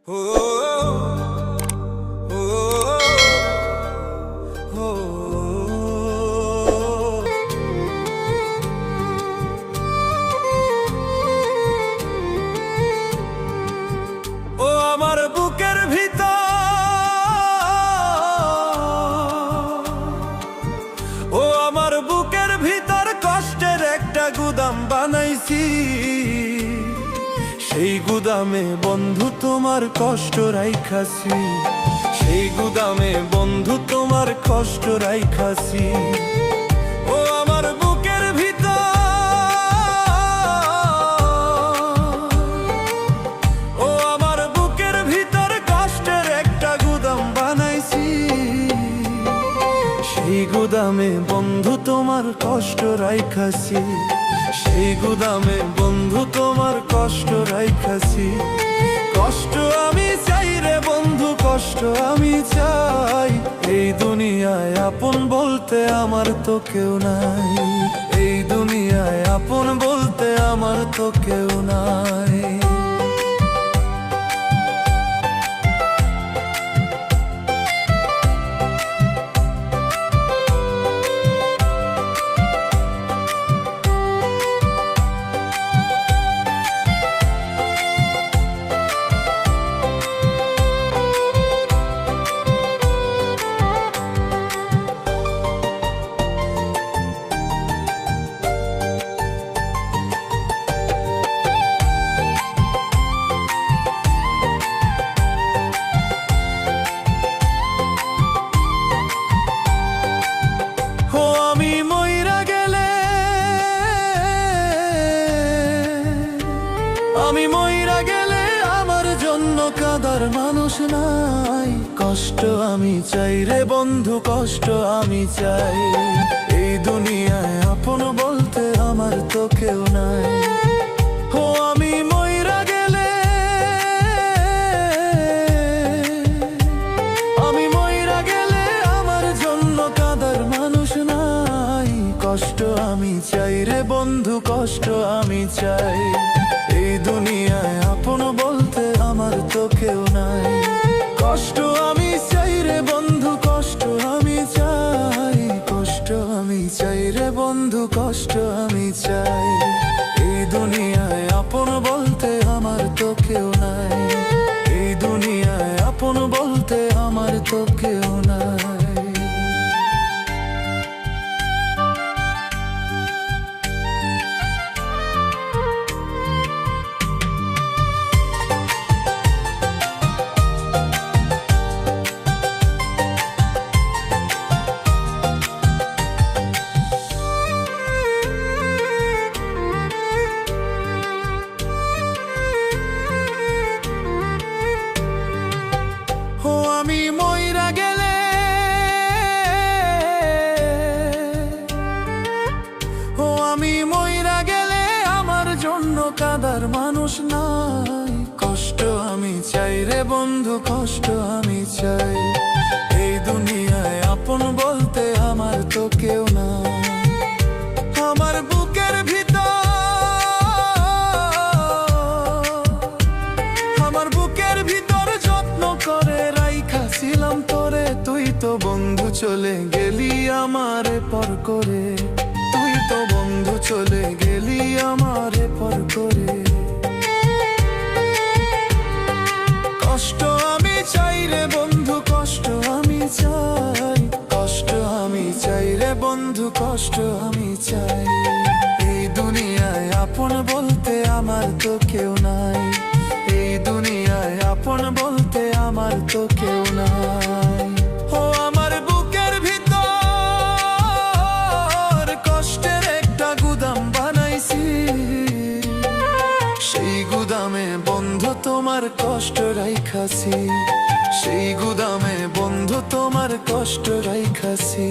ও ও ও ও আমার বুকের ভিতর, ও আমার বুকের ভিতর কষ্টের একটা গুদাম বানাইছি। সেই গুদামে বন্ধু তোমার কষ্ট রাইখাছি, সেই গুদামে বন্ধু তোমার কষ্ট রাইখাছি। ও আমার বুকের ভিতর, ও আমার বুকের ভিতর কষ্টের একটা গুদাম বানাইছি। সেই গুদামে বন্ধু তোমার কষ্ট রাইখাছি, সেই গুদামে বন্ধু তোমার কষ্ট রাইখাছি। কষ্ট আমি চাই রে বন্ধু, কষ্ট আমি চাই। এই দুনিয়ায় আপন বলতে আমার তো কেউ নাই, এই দুনিয়ায় আপন বলতে আমার তো কেউ নাই। আমি মইরা গেলে আমার জন্য কাঁদার মানুষ নাই। কষ্ট আমি চাই রে বন্ধু, কষ্ট আমি চাই। এই দুনিয়ায় আপন বলতে আমার তো কেউ নাই। ও আমি মইরা গেলে, আমি মইরা গেলে আমার জন্য কাঁদার মানুষ নাই। কষ্ট আমি চাই রে বন্ধু, কষ্ট আমি চাই। এই দুনিয়ায় আপন বলতে আমার তো কেউ নাই। কষ্ট আমি চাই রে বন্ধু, কষ্ট আমি চাই। কষ্ট আমি চাই রে বন্ধু, কষ্ট আমি চাই। এই দুনিয়ায় আপন বলতে আমার তো কেউ নাই, এই দুনিয়ায় আপন বলতে আমার তো কেউ নাই। আমি মইরা গেলে, ও আমি মইরা গেলে আমার জন্য কাঁদার মানুষ নাই। কষ্ট আমি চাই রে বন্ধু, কষ্ট আমি চাই। এই দুনিয়ায় আপন বলতে আমার তো কেউ নাই। আমার বুকের ভিতর, আমার বুকের ভিতর যত্ন করে রাইখাছিলাম তোরে। তুই তো বন্ধু চলে গেলি আমারে পর করে, তুই তো বন্ধু চলে গেলি আমারে পর করে। কষ্ট আমি চাই রে বন্ধু, কষ্ট আমি চাই। কষ্ট আমি চাই রে বন্ধু, কষ্ট আমি চাই। এই দুনিয়ায় আপন বলতে আমার তো কেউ নাই, এই দুনিয়ায় আপন বলতে আমার তো কেউ নাই। ও আমার বুকের ভিতর কষ্টের একটা গুদাম বানাইছি। সেই গুদামে বন্ধু তোমার কষ্ট রাইখাছি, সেই গুদামে বন্ধু তোমার কষ্ট রাইখাছি।